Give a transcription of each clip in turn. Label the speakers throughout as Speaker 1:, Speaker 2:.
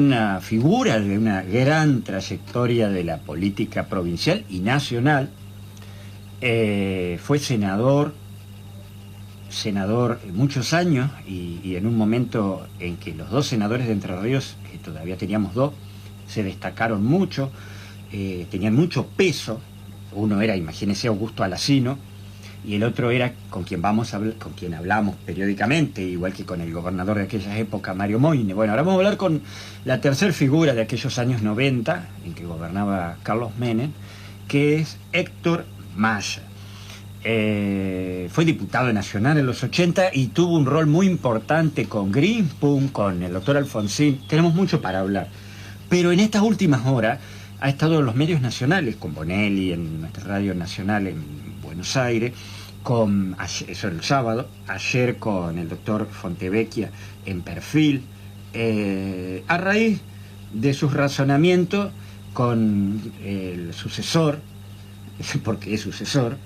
Speaker 1: Una figura de una gran trayectoria de la política provincial y nacional. Fue senador muchos años y en un momento en que los dos senadores de Entre Ríos, que todavía teníamos dos, se destacaron mucho, tenían mucho peso. Uno era, imagínense, Augusto Alacino, y el otro era con quien hablamos periódicamente, igual que con el gobernador de aquellas épocas, Mario Moyne. Bueno, ahora vamos a hablar con la tercera figura de aquellos años 90, en que gobernaba Carlos Menem, que es Héctor Maya. Fue diputado nacional en los 80 y tuvo un rol muy importante con Greenspun, con el doctor Alfonsín. Tenemos mucho para hablar, pero en estas últimas horas ha estado en los medios nacionales, con Bonelli, en nuestra radio nacional en Buenos Aires, eso el sábado, ayer con el doctor Fontevecchia en Perfil, a raíz de sus razonamientos con el sucesor, porque es sucesor,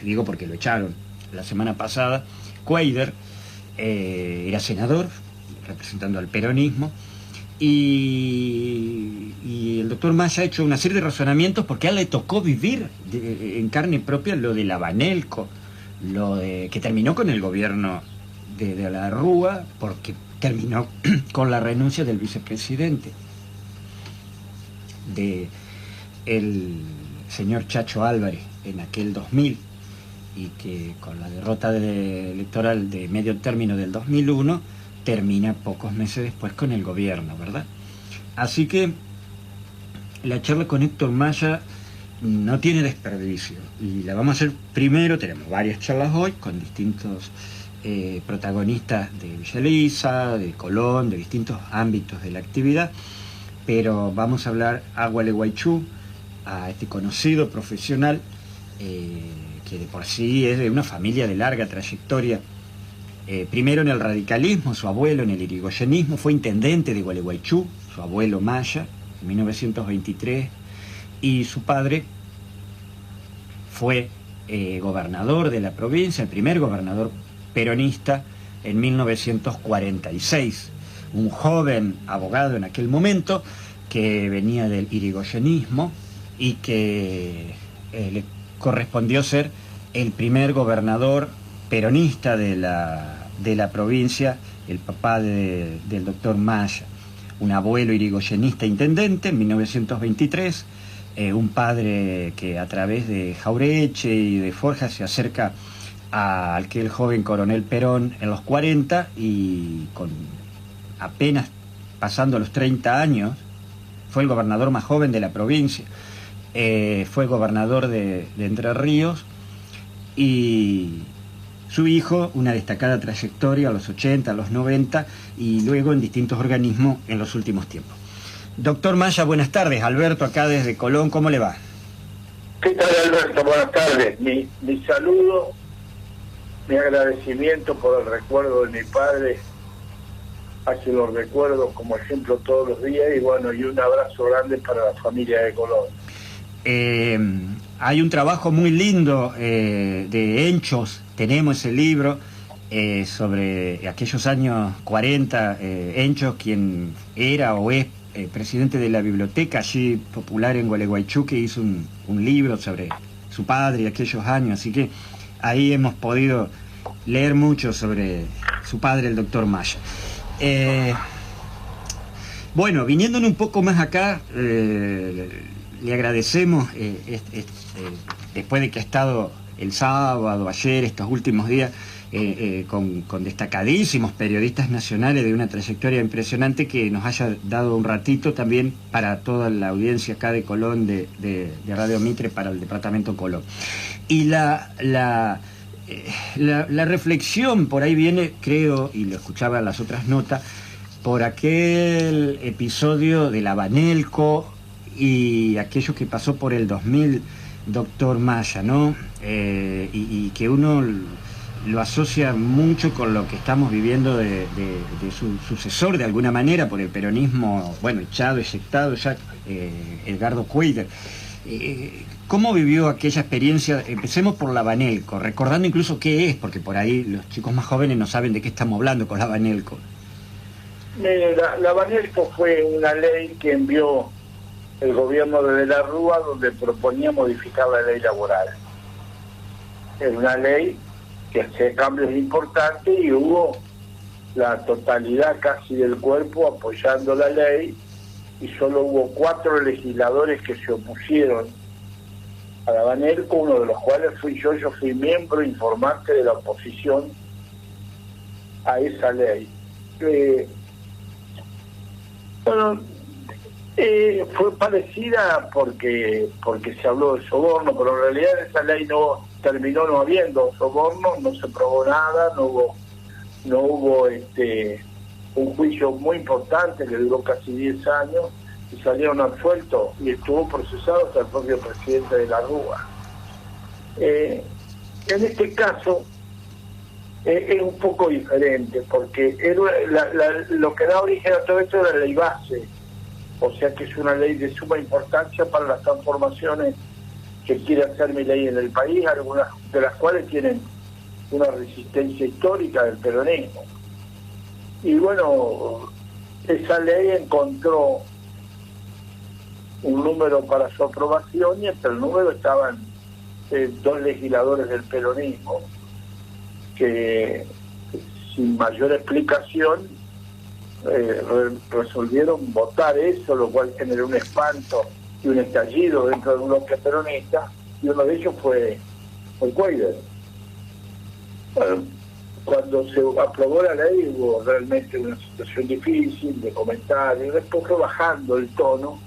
Speaker 1: digo porque lo echaron la semana pasada, Cuadra, era senador, representando al peronismo, y el doctor Maya ha hecho una serie de razonamientos porque a él le tocó vivir en carne propia lo de la Banelco, que terminó con el gobierno de la Rúa, porque terminó con la renuncia del vicepresidente, el señor Chacho Álvarez, en aquel 2000, y que con la derrota electoral de medio término del 2001 termina pocos meses después con el gobierno, ¿verdad? Así que la charla con Héctor Maya no tiene desperdicio, y la vamos a hacer primero. Tenemos varias charlas hoy con distintos protagonistas de Villa Elisa, de Colón, de distintos ámbitos de la actividad, pero vamos a hablar a Gualeguaychú, a este conocido profesional que de por sí es de una familia de larga trayectoria. Primero en el radicalismo, su abuelo en el irigoyenismo, fue intendente de Gualeguaychú, su abuelo Maya, en 1923, y su padre fue gobernador de la provincia, el primer gobernador peronista, en 1946. Un joven abogado en aquel momento que venía del irigoyenismo y que le correspondió ser el primer gobernador peronista de la provincia, el papá del doctor Maya, un abuelo irigoyenista intendente en 1923, un padre que a través de Jaureche y de Forja se acerca a aquel joven coronel Perón en los 40, y con apenas pasando los 30 años, fue el gobernador más joven de la provincia, fue gobernador de Entre Ríos, y su hijo, una destacada trayectoria a los 80, a los 90, y luego en distintos organismos en los últimos tiempos. Doctor Maya, buenas tardes. Alberto acá desde Colón, ¿cómo le va?
Speaker 2: ¿Qué tal, Alberto? Buenas tardes. Mi saludo, mi agradecimiento por el recuerdo de mi padre, a quien lo recuerdo como ejemplo todos los días, y bueno, y un abrazo grande para la familia de Colón.
Speaker 1: Hay un trabajo muy lindo de Henchos, tenemos ese libro sobre aquellos años 40, Henchos, quien era o es presidente de la biblioteca allí popular en Gualeguaychú, que hizo un libro sobre su padre y aquellos años, así que ahí hemos podido leer mucho sobre su padre, el doctor Maya. Bueno, viniendo un poco más acá, le agradecemos, después de que ha estado el sábado, ayer, estos últimos días, con destacadísimos periodistas nacionales de una trayectoria impresionante, que nos haya dado un ratito también para toda la audiencia acá de Colón, de Radio Mitre, para el departamento Colón. Y la reflexión por ahí viene, creo, y lo escuchaba en las otras notas, por aquel episodio de la Banelco y aquello que pasó por el 2000, doctor Maya, ¿no? Y que uno lo asocia mucho con lo que estamos viviendo de su sucesor, de alguna manera, por el peronismo, bueno, echado, eyectado ya, Edgardo Cuadra. ¿Cómo vivió aquella experiencia? Empecemos por la Banelco, recordando incluso qué es, porque por ahí los chicos más jóvenes no saben de qué estamos hablando con la Banelco.
Speaker 2: Mire, la Banesco fue una ley que envió el gobierno de la Rúa, donde proponía modificar la ley laboral. Era una ley que hacía cambios importantes y hubo la totalidad casi del cuerpo apoyando la ley, y solo hubo 4 legisladores que se opusieron a la Banesco, uno de los cuales fui yo. Yo fui miembro informante de la oposición a esa ley. Bueno, fue parecida porque se habló de soborno, pero en realidad esa ley no terminó no habiendo soborno, no se probó nada, no hubo un juicio muy importante que duró casi 10 años y salieron absueltos, y estuvo procesado hasta el propio presidente de la Rúa. En este caso es un poco diferente, porque lo que da origen a todo esto es la ley base, o sea que es una ley de suma importancia para las transformaciones que quiere hacer Milei en el país, algunas de las cuales tienen una resistencia histórica del peronismo. Y bueno, esa ley encontró un número para su aprobación, y entre el número estaban 2 legisladores del peronismo que, sin mayor explicación, resolvieron votar eso, lo cual generó un espanto y un estallido dentro del bloque peronista, y uno de ellos fue Cuéllar. Bueno, cuando se aprobó la ley hubo realmente una situación difícil de comentarios, después fue bajando el tono,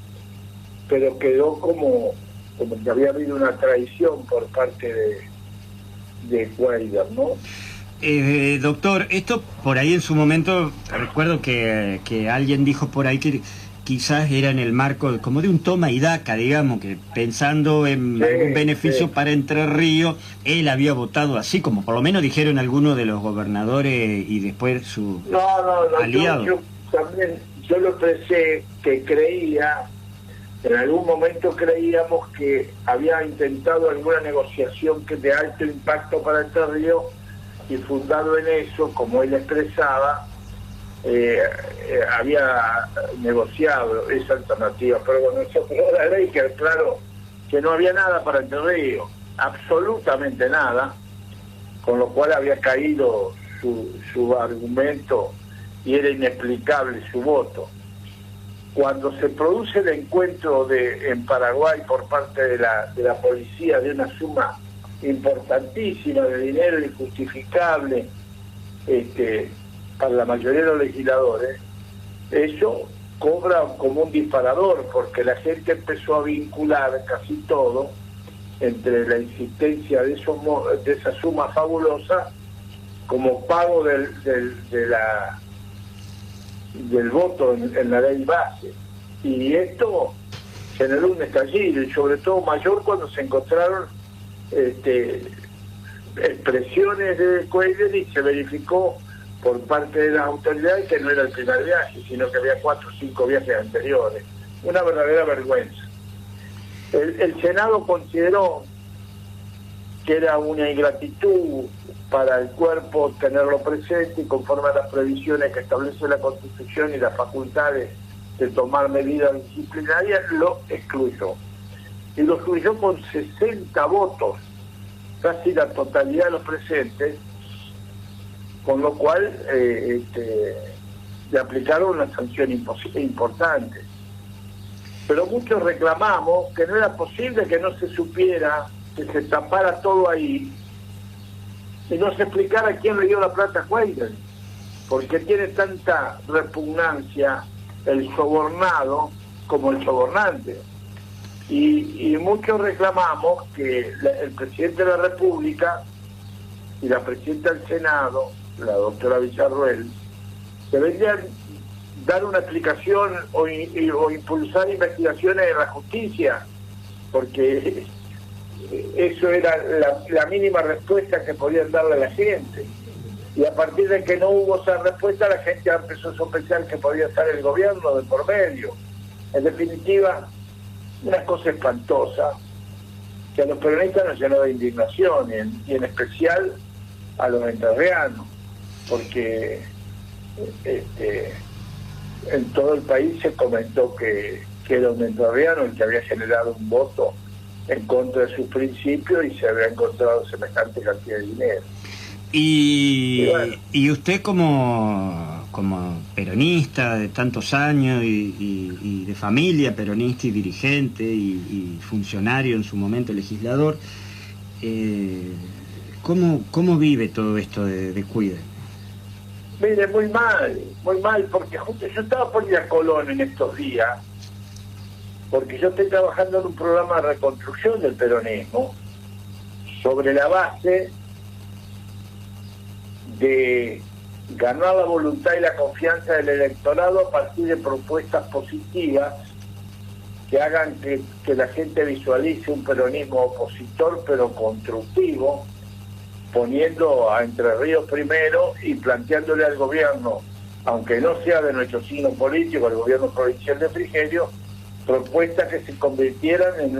Speaker 2: pero quedó como que había habido una traición por parte de Cuéllar, ¿no?
Speaker 1: Doctor, esto por ahí en su momento, recuerdo que alguien dijo por ahí que quizás era en el marco como de un toma y daca, digamos, que pensando en algún beneficio para Entre Ríos, él había votado así, como por lo menos dijeron algunos de los gobernadores y después su aliado.
Speaker 2: Yo también, yo lo expresé que creía, en algún momento creíamos que había intentado alguna negociación que de alto impacto para Entre Ríos, y fundado en eso, como él expresaba, había negociado esa alternativa. Pero cuando se aprobó la ley, que claro que no había nada para Entre Ríos, absolutamente nada, con lo cual había caído su argumento y era inexplicable su voto. Cuando se produce el encuentro en Paraguay por parte de la policía de una suma importantísima de dinero injustificable para la mayoría de los legisladores, eso cobra como un disparador, porque la gente empezó a vincular casi todo entre la insistencia de esa suma fabulosa como pago del voto en la ley base. Y esto generó un estallido, y sobre todo mayor cuando se encontraron expresiones de Cuéllar, y se verificó por parte de las autoridades que no era el primer viaje, sino que había 4 o 5 viajes anteriores. Una verdadera vergüenza. El Senado consideró que era una ingratitud para el cuerpo tenerlo presente, y conforme a las previsiones que establece la Constitución y las facultades de tomar medidas disciplinarias, lo excluyó. Y lo excluyó con 60 votos, casi la totalidad de los presentes, con lo cual le aplicaron una sanción importante. Pero muchos reclamamos que no era posible que no se supiera, que se tapara todo ahí y no se explicara quién le dio la plata a Cuéllar, porque tiene tanta repugnancia el sobornado como el sobornante. Y muchos reclamamos que el presidente de la República y la presidenta del Senado, la doctora Villarruel, deberían dar una explicación o impulsar investigaciones de la justicia, porque eso era la mínima respuesta que podían darle a la gente. Y a partir de que no hubo esa respuesta, la gente empezó a sospechar que podía estar el gobierno de por medio. En definitiva, una cosa espantosa que a los peronistas nos llenó de indignación, y en especial a los entrerrianos, porque en todo el país se comentó que era un entrerriano el que había generado un voto en contra de sus principios y se había encontrado semejante cantidad de dinero.
Speaker 1: Y
Speaker 2: bueno,
Speaker 1: y usted como peronista de tantos años y de familia peronista y dirigente y funcionario en su momento legislador, ¿cómo vive todo esto de Cuide?
Speaker 2: mire, muy mal, porque justo yo estaba por ir a Colón en estos días, porque yo estoy trabajando en un programa de reconstrucción del peronismo sobre la base de ganar la voluntad y la confianza del electorado a partir de propuestas positivas que hagan que la gente visualice un peronismo opositor pero constructivo, poniendo a Entre Ríos primero y planteándole al gobierno, aunque no sea de nuestro signo político, el gobierno provincial de Frigerio, propuestas que se convirtieran en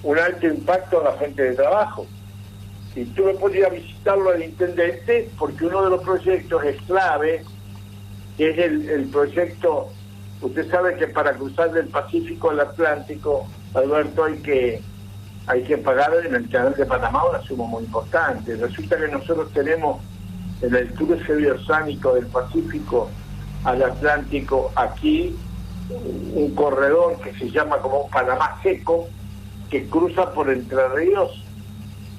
Speaker 2: un alto impacto en la gente de trabajo. Y tuve por ir a visitarlo al intendente porque uno de los proyectos es clave, que es el proyecto. Usted sabe que para cruzar del Pacífico al Atlántico, Alberto, hay que pagar en el canal de Panamá una suma muy importante. Resulta que nosotros tenemos en el cruce biosánico del Pacífico al Atlántico aquí un corredor que se llama como Panamá Seco, que cruza por Entre Ríos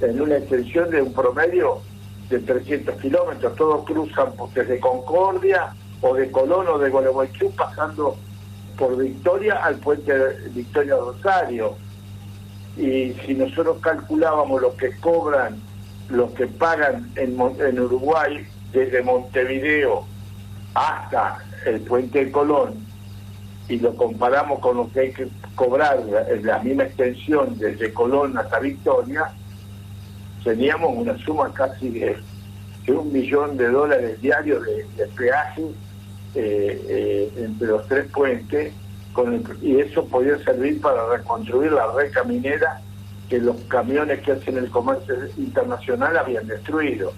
Speaker 2: en una extensión de un promedio de 300 kilómetros. Todos cruzan desde Concordia o de Colón o de Gualeguaychú, pasando por Victoria al puente de Victoria Rosario. Y si nosotros calculábamos lo que cobran, lo que pagan en Uruguay desde Montevideo hasta el puente de Colón, y lo comparamos con lo que hay que cobrar en la misma extensión desde Colón hasta Victoria, teníamos una suma casi de $1 millón diarios de peaje entre los tres puentes, y eso podía servir para reconstruir la red caminera que los camiones que hacen el comercio internacional habían destruido.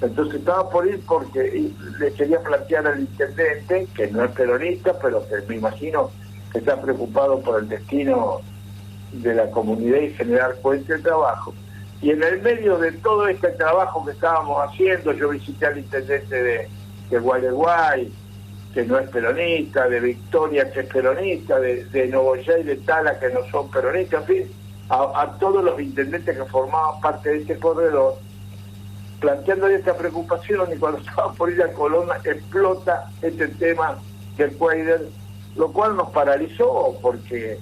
Speaker 2: Entonces estaba por ir porque le quería plantear al intendente, que no es peronista, pero que me imagino que está preocupado por el destino de la comunidad y generar fuentes de trabajo. Y en el medio de todo este trabajo que estábamos haciendo, yo visité al intendente de Gualeguay, que no es peronista, de Victoria, que es peronista, de Nogoyá y de Tala, que no son peronistas, en fin, a todos los intendentes que formaban parte de este corredor, planteándole esta preocupación. Y cuando estaba por ir a Colón explota este tema del Cuader, lo cual nos paralizó, porque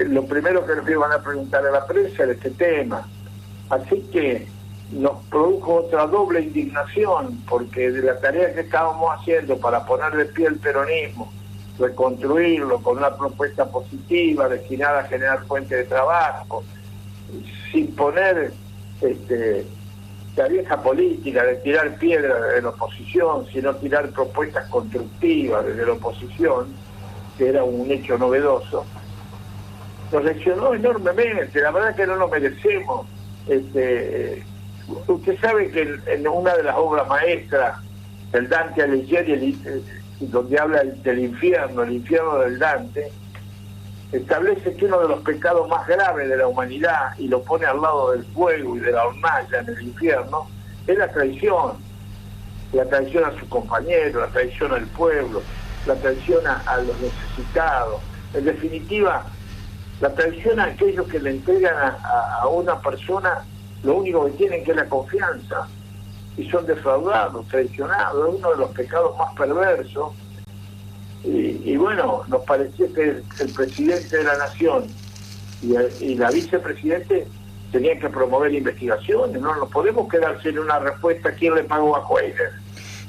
Speaker 2: lo primero que nos iban a preguntar a la prensa era este tema. Así que nos produjo otra doble indignación, porque de la tarea que estábamos haciendo para poner de pie el peronismo, reconstruirlo con una propuesta positiva destinada a generar fuentes de trabajo, sin poner la vieja política de tirar piedras de la oposición, sino tirar propuestas constructivas desde la oposición, que era un hecho novedoso, nos lesionó enormemente. La verdad que no nos merecemos. Usted sabe que en una de las obras maestras del Dante Alighieri, donde habla del infierno, el infierno del Dante, establece que uno de los pecados más graves de la humanidad, y lo pone al lado del fuego y de la hornalla en el infierno, es la traición a sus compañeros, la traición al pueblo, la traición a los necesitados, en definitiva, la traición a aquellos que le entregan a una persona lo único que tienen, que es la confianza, y son defraudados, traicionados. Es uno de los pecados más perversos. Y bueno, nos parecía que el presidente de la nación y la vicepresidente tenían que promover investigaciones. No nos podemos quedar sin una respuesta a quién le pagó a Cuader.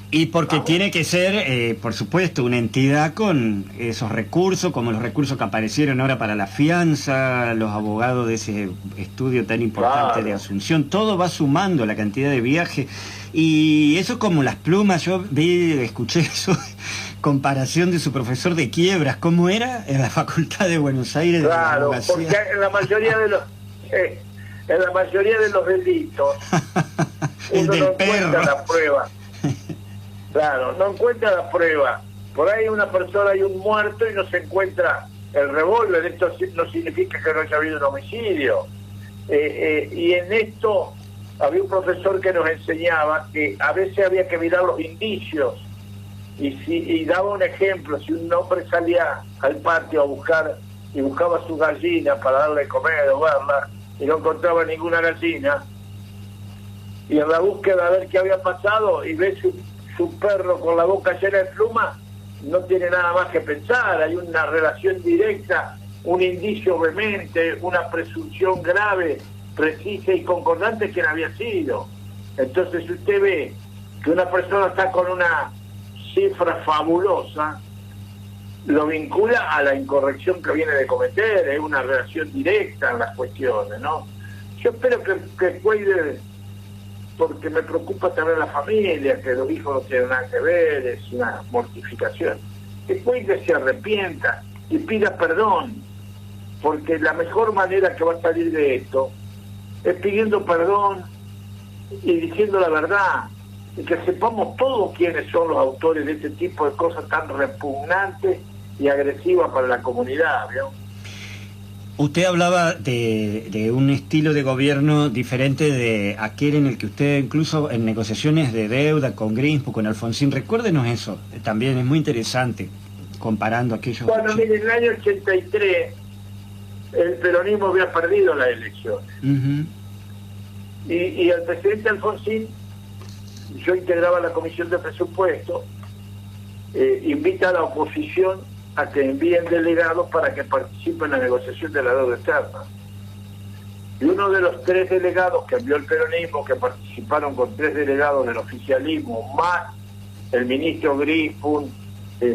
Speaker 1: Y porque tiene que ser, por supuesto, una entidad con esos recursos, como los recursos que aparecieron ahora para la fianza, los abogados de ese estudio tan importante de Asunción, todo va sumando la cantidad de viajes, y eso como las plumas. Yo escuché eso, comparación de su profesor de quiebras, ¿cómo era? En la Facultad de Buenos Aires.
Speaker 2: Claro, porque en la mayoría de los delitos uno no encuentra la prueba. Claro, no encuentra la prueba, Por ahí una persona, hay un muerto y no se encuentra el revólver. Esto no significa que no haya habido un homicidio. Y en esto había un profesor que nos enseñaba que a veces había que mirar los indicios. Y daba un ejemplo: si un hombre salía al patio a buscar y buscaba su gallina para darle de comer o verla, y no encontraba ninguna gallina, y en la búsqueda a ver qué había pasado, y ve su perro con la boca llena de pluma, no tiene nada más que pensar. Hay una relación directa, un indicio vehemente, una presunción grave, precisa y concordante quién había sido. Entonces, si usted ve que una persona está con una cifra fabulosa, lo vincula a la incorrección que viene de cometer. Es una relación directa en las cuestiones, ¿no? Yo espero que cuide, porque me preocupa también la familia, que los hijos no tienen nada que ver, es una mortificación. Que cuide, se arrepienta y pida perdón, porque la mejor manera que va a salir de esto es pidiendo perdón y diciendo la verdad, y que sepamos todos quiénes son los autores de este tipo de cosas tan repugnantes y agresivas para la comunidad, ¿no?
Speaker 1: Usted hablaba de un estilo de gobierno diferente de aquel en el que usted, incluso en negociaciones de deuda con Greenspoon, con Alfonsín, recuérdenos eso, también es muy interesante, comparando aquellos...
Speaker 2: Bueno, mire, en el año 83 el peronismo había perdido las elecciones. Y el presidente Alfonsín, yo integraba la comisión de presupuesto, invita a la oposición a que envíen delegados para que participen en la negociación de la deuda externa. Y uno de los 3 delegados que envió el peronismo, que participaron con 3 delegados del oficialismo, más el ministro Greenspoon,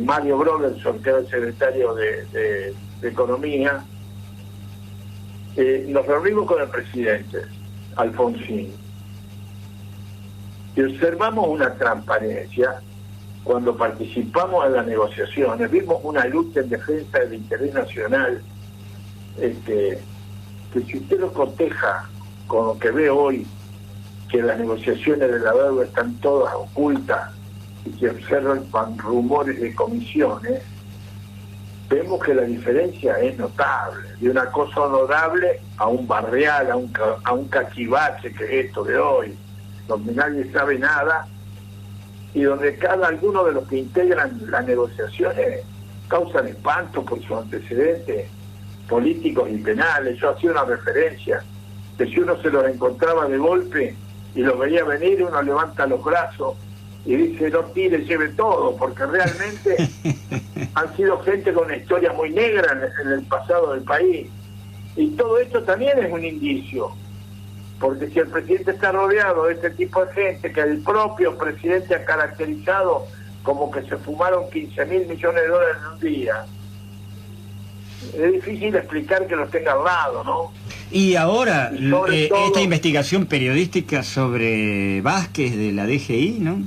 Speaker 2: Mario Broderson, que era el secretario de Economía, nos reunimos con el presidente Alfonsín y observamos una transparencia. Cuando participamos en las negociaciones, vimos una lucha en defensa del interés nacional, que si usted lo coteja con lo que ve hoy, que las negociaciones de la deuda están todas ocultas y que observan rumores de comisiones, vemos que la diferencia es notable, de una cosa honorable a un barrial, a un cachivache, que es esto de hoy, donde nadie sabe nada, y donde alguno de los que integran las negociaciones causan espanto por sus antecedentes políticos y penales. Yo hacía una referencia, que si uno se los encontraba de golpe y los veía venir, uno levanta los brazos y dice: no tire, lleve todo, porque realmente han sido gente con una historia muy negra en el pasado del país. Y todo esto también es un indicio, porque si el presidente está rodeado de este tipo de gente, que el propio presidente ha caracterizado como que se fumaron 15.000 millones de dólares en un día, es difícil explicar que los tenga al lado, ¿no?
Speaker 1: Y ahora,
Speaker 2: todo,
Speaker 1: esta investigación periodística sobre Vázquez de la DGI, ¿no?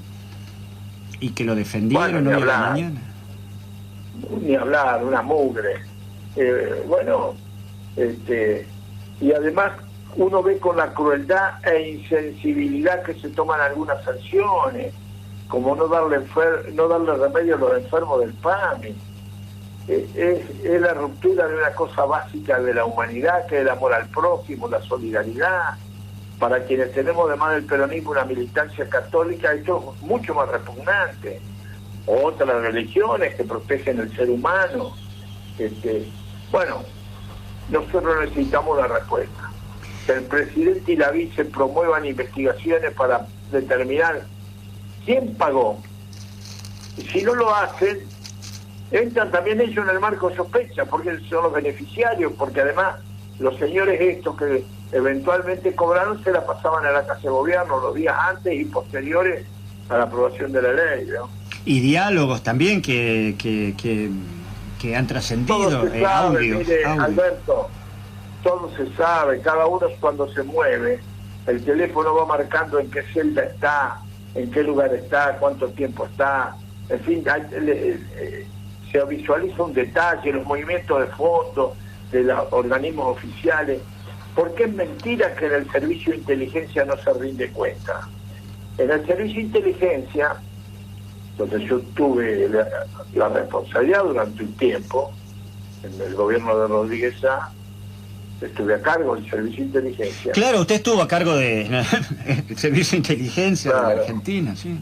Speaker 1: Y que lo defendieron hoy a la mañana.
Speaker 2: Ni hablar, una mugre. Y además uno ve con la crueldad e insensibilidad que se toman algunas sanciones, como no darle remedio a los enfermos del PAMI. Es la ruptura de una cosa básica de la humanidad, que es el amor al prójimo, la solidaridad. Para quienes tenemos, además del peronismo, una militancia católica, esto es mucho más repugnante. Otras religiones que protegen el ser humano. Bueno, nosotros necesitamos la respuesta. Que el presidente y la vice promuevan investigaciones para determinar quién pagó. Y si no lo hacen, entran también ellos en el marco de sospecha, porque son los beneficiarios, porque además los señores estos que eventualmente cobraron se la pasaban a la Casa de Gobierno los días antes y posteriores a la aprobación de la ley, ¿no?
Speaker 1: Y diálogos también que han trascendido, audios.
Speaker 2: Mire, Alberto, todo se sabe, cada uno cuando se mueve, el teléfono va marcando en qué celda está, en qué lugar está, cuánto tiempo está, en fin, se visualiza un detalle, los movimientos de fondo de los organismos oficiales, porque es mentira que en el servicio de inteligencia no se rinde cuenta. En el servicio de inteligencia Entonces yo tuve la responsabilidad durante un tiempo, en el gobierno de Rodríguez Sá, estuve a cargo del Servicio de Inteligencia.
Speaker 1: Claro, usted estuvo a cargo del Servicio de Inteligencia de la Argentina, sí.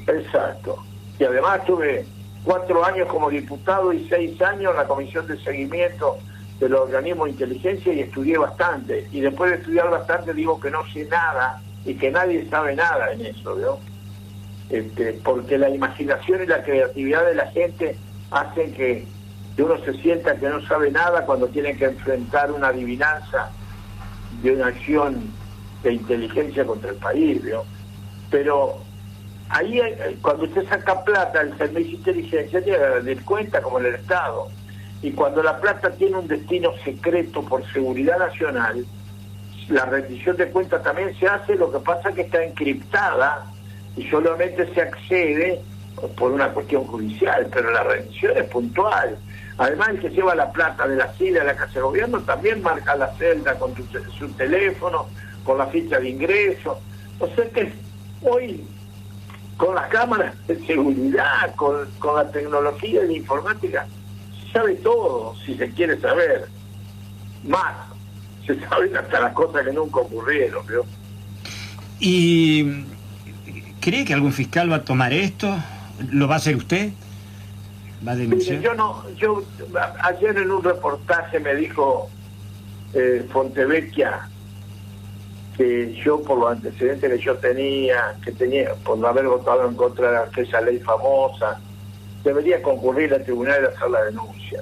Speaker 2: Exacto. Y además tuve 4 años como diputado y 6 años en la Comisión de Seguimiento de los Organismos de Inteligencia y estudié bastante. Y después de estudiar bastante digo que no sé nada y que nadie sabe nada en eso, ¿no? Porque la imaginación y la creatividad de la gente hacen que uno se sienta que no sabe nada cuando tiene que enfrentar una adivinanza de una acción de inteligencia contra el país, ¿no? Pero ahí, cuando usted saca plata del Servicio de Inteligencia, tiene que dar cuenta como en el Estado. Y cuando la plata tiene un destino secreto por seguridad nacional, la rendición de cuentas también se hace, lo que pasa es que está encriptada y solamente se accede por una cuestión judicial, pero la rendición es puntual. Además, el que lleva la plata de la silla de la Casa de Gobierno también marca la celda con su teléfono, con la ficha de ingreso. O sea que hoy, con las cámaras de seguridad, con la tecnología de la informática, se sabe todo, si se quiere saber. Más, se saben hasta las cosas que nunca ocurrieron, ¿no?
Speaker 1: ¿Y cree que algún fiscal va a tomar esto? ¿Lo va a hacer usted? ¿Va a denunciar?
Speaker 2: Yo ayer en un reportaje me dijo Fontevecchia que yo, por los antecedentes que tenía por haber votado en contra de aquella ley famosa, debería concurrir al tribunal y hacer la denuncia.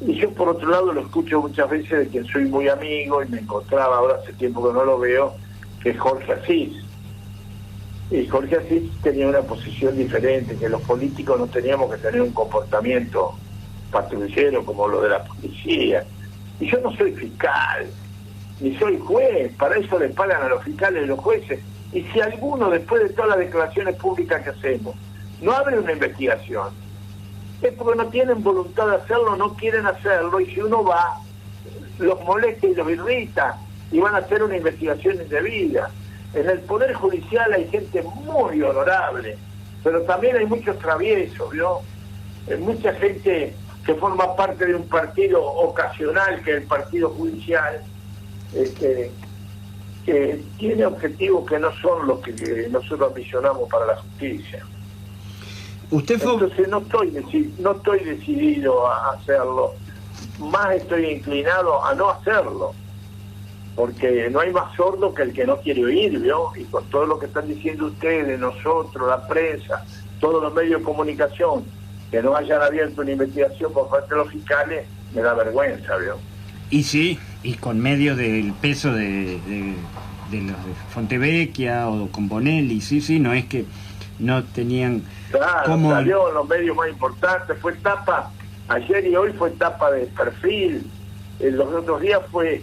Speaker 2: Y yo, por otro lado, lo escucho muchas veces de quien soy muy amigo y me encontraba, ahora hace tiempo que no lo veo, que es Jorge Asís. Y Jorge Asís tenía una posición diferente, que los políticos no teníamos que tener un comportamiento patrullero como lo de la policía. Y yo no soy fiscal, ni soy juez, para eso le pagan a los fiscales y los jueces. Y si alguno, después de todas las declaraciones públicas que hacemos, no abre una investigación, es porque no tienen voluntad de hacerlo, no quieren hacerlo, y si uno va, los molesta y los irrita, y van a hacer una investigación indebida. En el Poder Judicial hay gente muy honorable, pero también hay muchos traviesos, ¿no? Hay mucha gente que forma parte de un partido ocasional, que es el Partido Judicial, que tiene objetivos que no son los que nosotros ambicionamos para la justicia. Entonces no estoy decidido a hacerlo, más estoy inclinado a no hacerlo, porque no hay más sordo que el que no quiere oír, ¿no? Y con todo lo que están diciendo ustedes, nosotros, la prensa, todos los medios de comunicación, que no hayan abierto una investigación por parte de los fiscales, me da vergüenza, ¿no?
Speaker 1: Y sí, y con medio del peso de los de Fontevecchia o con Bonelli, sí, no es que no tenían...
Speaker 2: Claro,
Speaker 1: como...
Speaker 2: salió en los medios más importantes, fue tapa, ayer y hoy fue tapa de Perfil, los otros días fue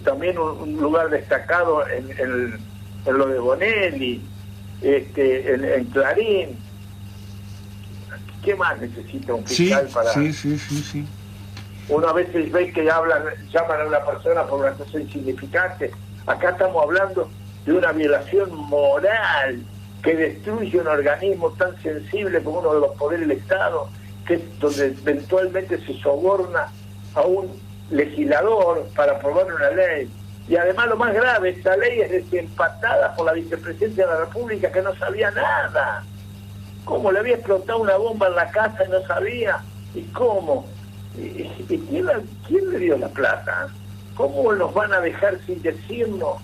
Speaker 2: también un lugar destacado en lo de Bonelli, en Clarín. ¿Qué más necesita un fiscal para...?
Speaker 1: Sí.
Speaker 2: Una vez veis que llaman a una persona por una cosa insignificante. Acá estamos hablando de una violación moral que destruye un organismo tan sensible como uno de los poderes del Estado, que es donde eventualmente se soborna a un legislador para aprobar una ley. Y además lo más grave, esta ley es desempatada por la vicepresidenta de la República, que no sabía nada. ¿Cómo le había explotado una bomba en la casa y no sabía? ¿Y cómo? ¿Y quién le dio la plata? ¿Cómo nos van a dejar sin decirnos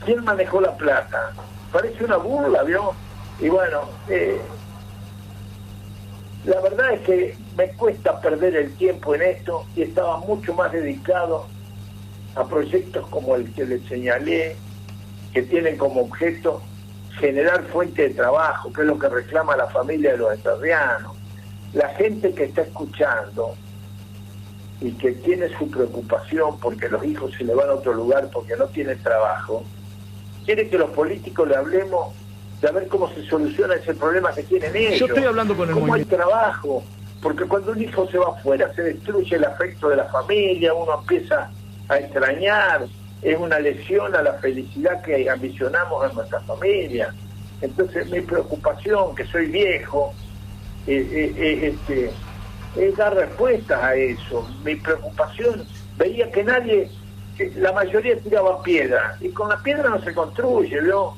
Speaker 2: quién manejó la plata? Parece una burla, ¿vio? Y bueno, la verdad es que me cuesta perder el tiempo en esto y estaba mucho más dedicado a proyectos como el que les señalé, que tienen como objeto generar fuente de trabajo, que es lo que reclama la familia de los entrerrianos. La gente que está escuchando y que tiene su preocupación porque los hijos se le van a otro lugar porque no tienen trabajo, quiere que los políticos le hablemos de a ver cómo se soluciona ese problema que tienen ellos.
Speaker 3: Yo estoy hablando con el
Speaker 2: ¿Cómo
Speaker 3: movimiento?
Speaker 2: hay trabajo? Porque cuando un hijo se va afuera se destruye el afecto de la familia, uno empieza a extrañar, es una lesión a la felicidad que ambicionamos en nuestra familia. Entonces mi preocupación, que soy viejo, es dar respuestas a eso. Mi preocupación, veía que la mayoría tiraba piedra, y con la piedra no se construye, ¿no?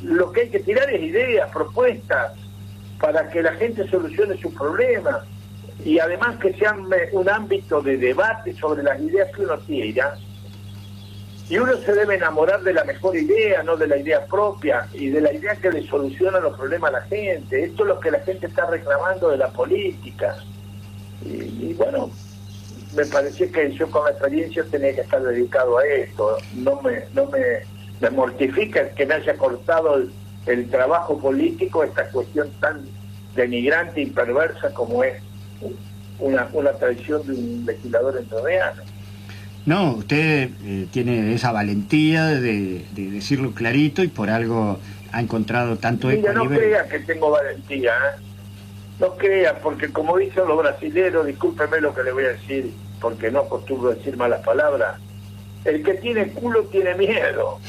Speaker 2: Lo que hay que tirar es ideas, propuestas, para que la gente solucione sus problemas, y además que sean un ámbito de debate sobre las ideas que uno tira, y uno se debe enamorar de la mejor idea, no de la idea propia, y de la idea que le soluciona los problemas a la gente. Esto es lo que la gente está reclamando de la política. Y bueno, me parecía que yo con la experiencia tenía que estar dedicado a esto. No me mortifica que me haya cortado el trabajo político esta cuestión tan denigrante y perversa como es una traición de un legislador entrerriano.
Speaker 1: No, usted tiene esa valentía de decirlo clarito, y por algo ha encontrado tanto eco.
Speaker 2: Mira, no crea que tengo valentía, ¿eh? No crea, porque como dicen los brasileros, discúlpeme lo que le voy a decir, porque no acostumbro a decir malas palabras, el que tiene culo tiene miedo,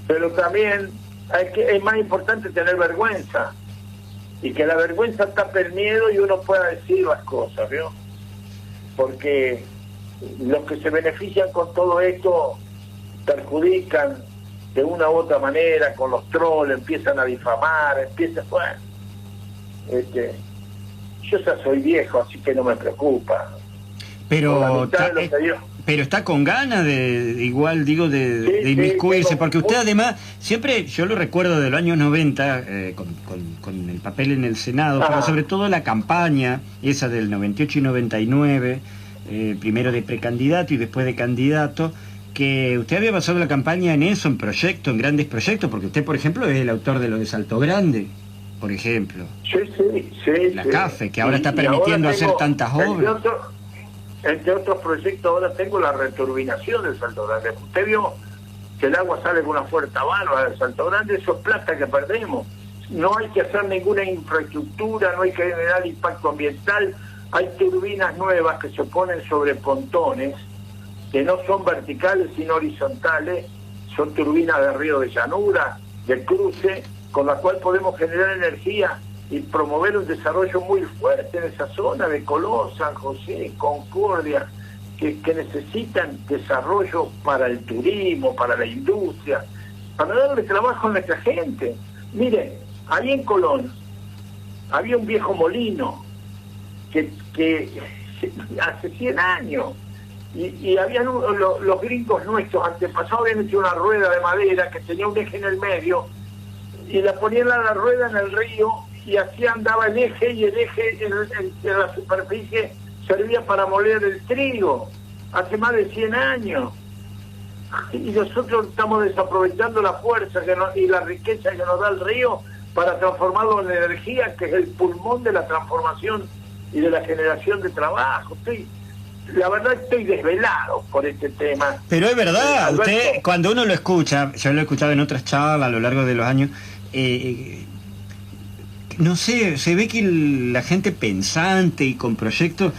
Speaker 2: pero también es más importante tener vergüenza, y que la vergüenza tape el miedo y uno pueda decir las cosas, ¿vio? Porque los que se benefician con todo esto perjudican de una u otra manera, con los trolls, empiezan a difamar, bueno, yo ya soy viejo, así que no me preocupa.
Speaker 1: Pero está con ganas de inmiscuirse,
Speaker 2: sí,
Speaker 1: porque usted además, siempre, yo lo recuerdo de los años 90, con el papel en el Senado, pero sobre todo la campaña, esa del 98 y 99, primero de precandidato y después de candidato, que usted había basado la campaña en eso, en proyectos, en grandes proyectos, porque usted, por ejemplo, es el autor de lo de Salto Grande, por ejemplo.
Speaker 2: Sí.
Speaker 1: La CAFE, que ahora está permitiendo hacer tantas obras.
Speaker 2: Entre otros proyectos ahora tengo la returbinación del Salto Grande. Usted vio que el agua sale con una fuerza bárbara del Salto Grande, eso es plata que perdemos. No hay que hacer ninguna infraestructura, no hay que generar impacto ambiental. Hay turbinas nuevas que se ponen sobre pontones, que no son verticales sino horizontales, son turbinas de río de llanura, de cruce, con la cual podemos generar energía y promover un desarrollo muy fuerte en esa zona de Colón, San José, Concordia, que necesitan desarrollo para el turismo, para la industria, para darle trabajo a nuestra gente. Miren, ahí en Colón había un viejo molino que hace 100 años, y habían los gringos nuestros antepasados habían hecho una rueda de madera que tenía un eje en el medio, y la ponían a la rueda en el río, y así andaba el eje, y el eje en la superficie servía para moler el trigo, hace más de 100 años. Y nosotros estamos desaprovechando la fuerza y la riqueza que nos da el río para transformarlo en energía, que es el pulmón de la transformación y de la generación de trabajo. La verdad estoy desvelado por este tema.
Speaker 1: Pero es verdad, usted, cuando uno lo escucha, yo lo he escuchado en otras charlas a lo largo de los años, no sé, se ve que la gente pensante y con proyectos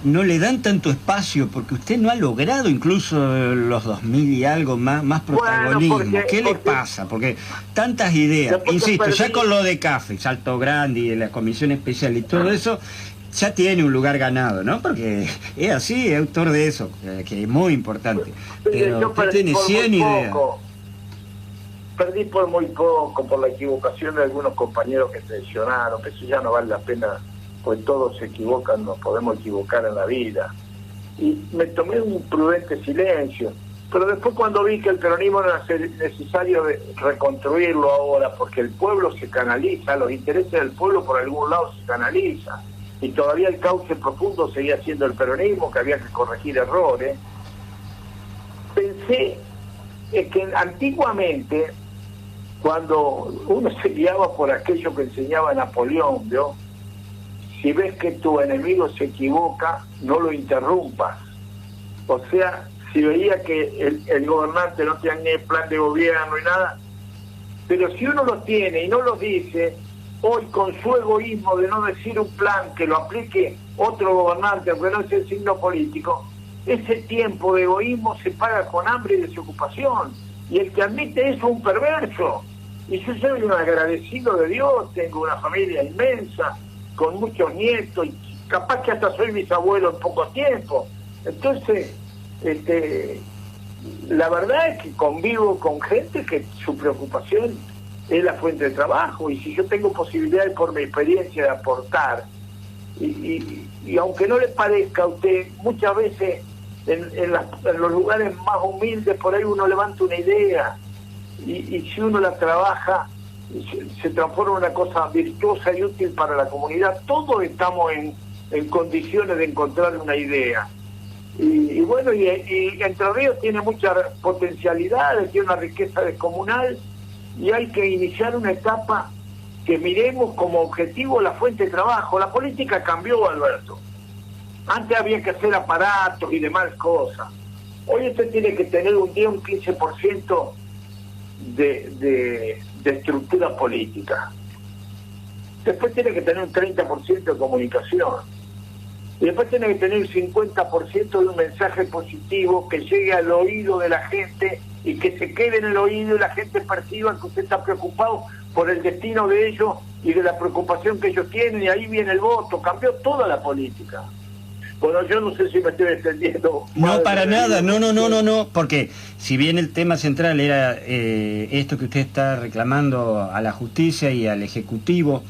Speaker 1: no le dan tanto espacio, porque usted no ha logrado incluso los 2000 y algo más protagonismo. ¿Qué le pasa? Porque tantas ideas, insisto, ya con lo de CAFE, Salto Grande y de la comisión especial y todo eso, ya tiene un lugar ganado, ¿no? Porque es así, es autor de eso, que es muy importante. Pero usted tiene 100 ideas.
Speaker 2: Perdí por muy poco, por la equivocación de algunos compañeros que se lesionaron, que eso ya no vale la pena, pues todos se equivocan, nos podemos equivocar en la vida. Y me tomé un prudente silencio, pero después cuando vi que el peronismo no era necesario reconstruirlo ahora, porque el pueblo se canaliza, los intereses del pueblo por algún lado se canaliza, y todavía el cauce profundo seguía siendo el peronismo, que había que corregir errores, pensé que antiguamente, cuando uno se guiaba por aquello que enseñaba Napoleón, ¿no? Si ves que tu enemigo se equivoca, no lo interrumpas. O sea, si veía que el gobernante no tiene plan de gobierno y nada, pero si uno lo tiene y no lo dice, hoy con su egoísmo de no decir un plan que lo aplique otro gobernante, aunque no sea el signo político, ese tiempo de egoísmo se paga con hambre y desocupación. Y el que admite eso es un perverso. Y yo soy un agradecido de Dios, tengo una familia inmensa, con muchos nietos, y capaz que hasta soy bisabuelo en poco tiempo. Entonces, la verdad es que convivo con gente que su preocupación es la fuente de trabajo, y si yo tengo posibilidades por mi experiencia de aportar, y aunque no le parezca a usted, muchas veces en los lugares más humildes por ahí uno levanta una idea, y si uno la trabaja se transforma en una cosa virtuosa y útil para la comunidad. Todos estamos en condiciones de encontrar una idea. Y bueno, y Entre Ríos tiene muchas potencialidades, tiene una riqueza descomunal, y hay que iniciar una etapa que miremos como objetivo la fuente de trabajo. La política cambió, Alberto. Antes había que hacer aparatos y demás cosas. Hoy usted tiene que tener un 15% de estructura política. Después tiene que tener un 30% de comunicación. Y después tiene que tener un 50% de un mensaje positivo que llegue al oído de la gente y que se quede en el oído y la gente perciba que usted está preocupado por el destino de ellos y de la preocupación que ellos tienen, y ahí viene el voto. Cambió toda la política. Bueno, yo no sé si me estoy extendiendo.
Speaker 1: No, para nada, no, porque si bien el tema central era esto que usted está reclamando a la justicia y al Ejecutivo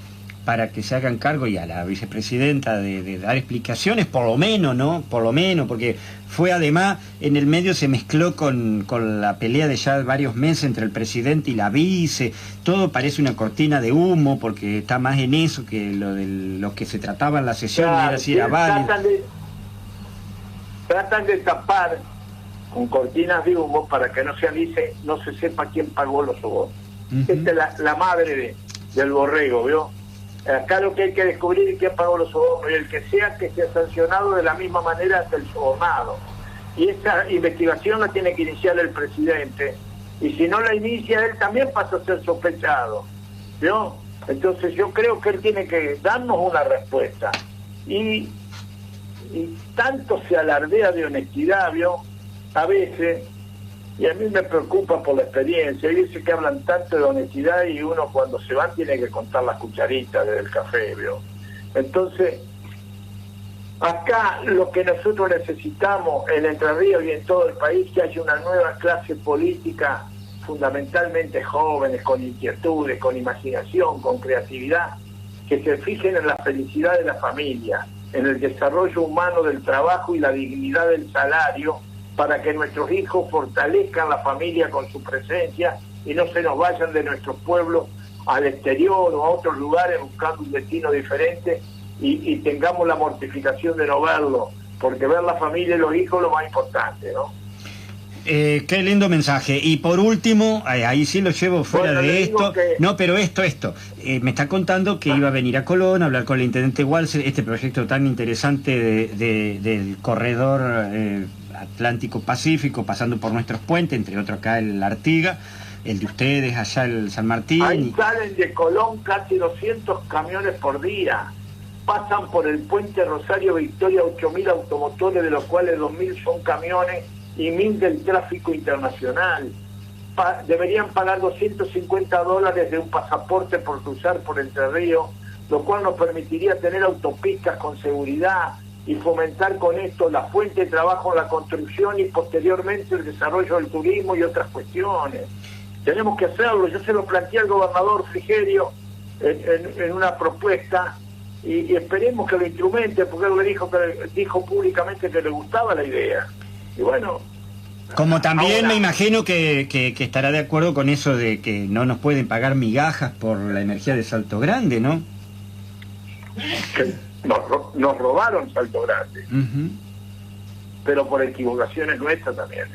Speaker 1: para que se hagan cargo, y a la vicepresidenta de dar explicaciones, por lo menos, ¿no? Por lo menos, porque fue además, en el medio se mezcló con la pelea de ya varios meses entre el presidente y la vice. Todo parece una cortina de humo, porque está más en eso que lo de lo que se trataba en la sesión, claro, era si era válido.
Speaker 2: Tratan de tapar con cortinas de humo para que no se sepa quién pagó los sobornos. Esta es la madre del borrego, ¿vio? Acá lo que hay que descubrir es quién pagó los sobornos, y el que sea sancionado de la misma manera que el sobornado. Y esa investigación la tiene que iniciar el presidente, y si no la inicia él también pasa a ser sospechado, ¿vio? Entonces yo creo que él tiene que darnos una respuesta, y tanto se alardea de honestidad, ¿vio? A veces, y a mí me preocupa por la experiencia, hay veces que hablan tanto de honestidad y uno cuando se van tiene que contar las cucharitas del café, ¿vio? Entonces, acá lo que nosotros necesitamos en Entre Ríos y en todo el país, que haya una nueva clase política, fundamentalmente jóvenes, con inquietudes, con imaginación, con creatividad, que se fijen en la felicidad de la familia, en el desarrollo humano del trabajo y la dignidad del salario, para que nuestros hijos fortalezcan la familia con su presencia y no se nos vayan de nuestros pueblos al exterior o a otros lugares buscando un destino diferente, y tengamos la mortificación de no verlo, porque ver la familia y los hijos es lo más importante, ¿no?
Speaker 1: Qué lindo mensaje. Y por último, ahí sí lo llevo fuera de esto. No, pero esto. Me está contando que iba a venir a Colón a hablar con el intendente Walser, este proyecto tan interesante del corredor Atlántico-Pacífico, pasando por nuestros puentes, entre otros acá el Artiga, el de ustedes allá el San Martín.
Speaker 2: Ahí salen de Colón casi 200 camiones por día. Pasan por el puente Rosario Victoria 8.000 automotores, de los cuales 2.000 son camiones y 1.000 del tráfico internacional. Deberían pagar $250 de un pasaporte por cruzar por Entre Ríos, lo cual nos permitiría tener autopistas con seguridad y fomentar con esto la fuente de trabajo en la construcción y posteriormente el desarrollo del turismo y otras cuestiones. Tenemos que hacerlo. Yo se lo planteé al gobernador Frigerio en una propuesta, y esperemos que lo instrumente, porque él dijo públicamente que le gustaba la idea. Y bueno,
Speaker 1: como también ahora, me imagino que estará de acuerdo con eso de que no nos pueden pagar migajas por la energía de Salto Grande, ¿no?
Speaker 2: Que nos robaron Salto Grande, pero por equivocaciones nuestras también,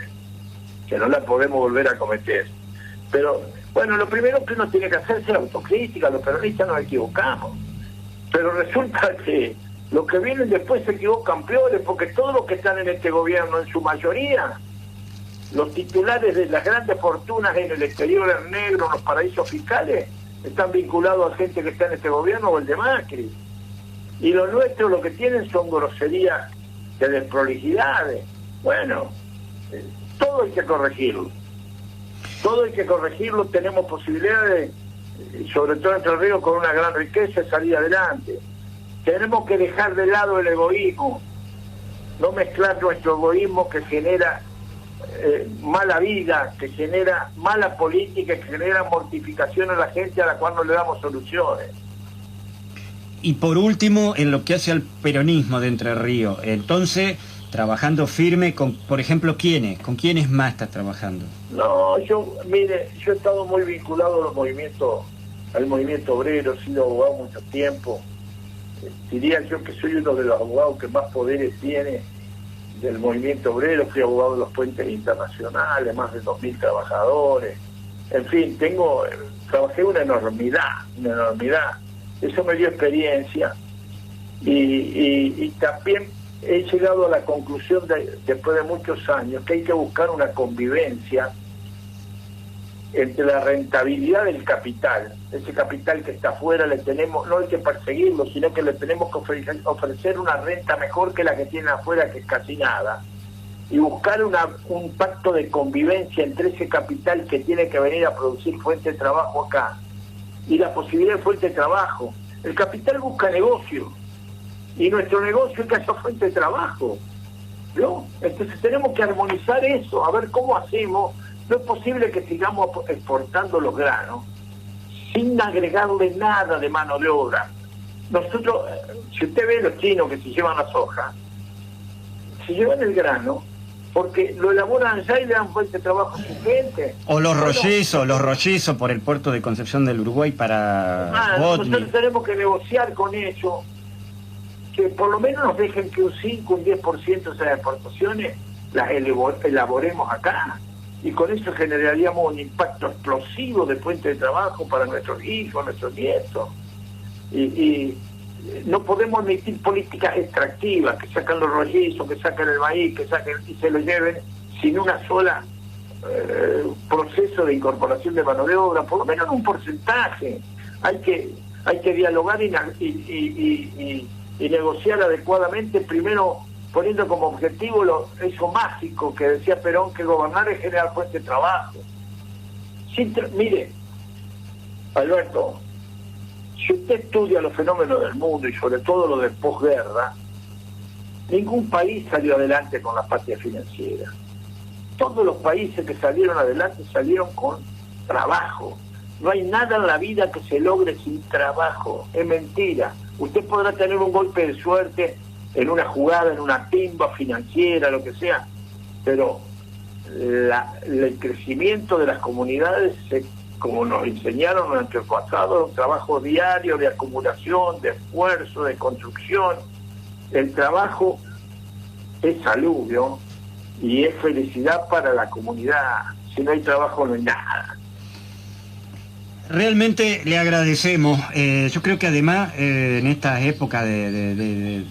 Speaker 2: que no las podemos volver a cometer. Pero bueno, lo primero que uno tiene que hacer es ser autocrítica. Los peronistas nos equivocamos, pero resulta que los que vienen después se equivocan peores, porque todos los que están en este gobierno, en su mayoría, los titulares de las grandes fortunas en el exterior, en negro, en los paraísos fiscales, están vinculados a gente que está en este gobierno o el de Macri. Y los nuestros lo que tienen son groserías de desprolijidades. Bueno, todo hay que corregirlo. Todo hay que corregirlo, tenemos posibilidades, sobre todo Entre Ríos, con una gran riqueza, de salir adelante. Tenemos que dejar de lado el egoísmo, no mezclar nuestro egoísmo que genera mala vida, que genera mala política, que genera mortificación a la gente a la cual no le damos soluciones.
Speaker 1: Y por último, en lo que hace al peronismo de Entre Ríos, entonces, trabajando firme con, por ejemplo, ¿quiénes? ¿Con quiénes más estás trabajando?
Speaker 2: No, mire, yo he estado muy vinculado al movimiento obrero, he sido abogado mucho tiempo. Diría yo que soy uno de los abogados que más poderes tiene del movimiento obrero. Fui abogado de los puentes internacionales, más de 2.000 trabajadores. En fin, trabajé una enormidad. Eso me dio experiencia y también he llegado a la conclusión, después de muchos años, que hay que buscar una convivencia entre la rentabilidad del capital. Ese capital que está afuera no hay que perseguirlo, sino que le tenemos que ofrecer una renta mejor que la que tiene afuera, que es casi nada, y buscar un pacto de convivencia entre ese capital que tiene que venir a producir fuente de trabajo acá y la posibilidad de fuente de trabajo. El capital busca negocio y nuestro negocio es que haya fuente de trabajo, ¿no? Entonces tenemos que armonizar eso, a ver cómo hacemos. No es posible que sigamos exportando los granos sin agregarle nada de mano de obra. Nosotros, si usted ve los chinos que se llevan la soja, se llevan el grano porque lo elaboran allá y le dan fuente de trabajo a su gente.
Speaker 1: O los rollizos por el puerto de Concepción del Uruguay para Botni.
Speaker 2: Nosotros tenemos que negociar con ellos, que por lo menos nos dejen que un 5, un 10% de esas exportaciones las elaboremos acá. Y con eso generaríamos un impacto explosivo de fuente de trabajo para nuestros hijos, nuestros nietos. Y no podemos emitir políticas extractivas, que sacan los rollizos, que sacan el maíz, que saquen y se lo lleven sin una sola proceso de incorporación de mano de obra, por lo menos en un porcentaje. Hay que dialogar y negociar adecuadamente, primero poniendo como objetivo eso mágico que decía Perón, que gobernar es generar fuente de trabajo. Mire, Alberto, si usted estudia los fenómenos del mundo y sobre todo lo de posguerra, ningún país salió adelante con la patria financiera. Todos los países que salieron adelante salieron con trabajo. No hay nada en la vida que se logre sin trabajo, es mentira. Usted podrá tener un golpe de suerte en una jugada, en una timba financiera, lo que sea, pero el crecimiento de las comunidades, como nos enseñaron durante el pasado, un trabajo diario de acumulación, de esfuerzo, de construcción. El trabajo es salud, ¿no? Y es felicidad para la comunidad. Si no hay trabajo no hay nada.
Speaker 1: Realmente le agradecemos. Yo creo que además en esta época de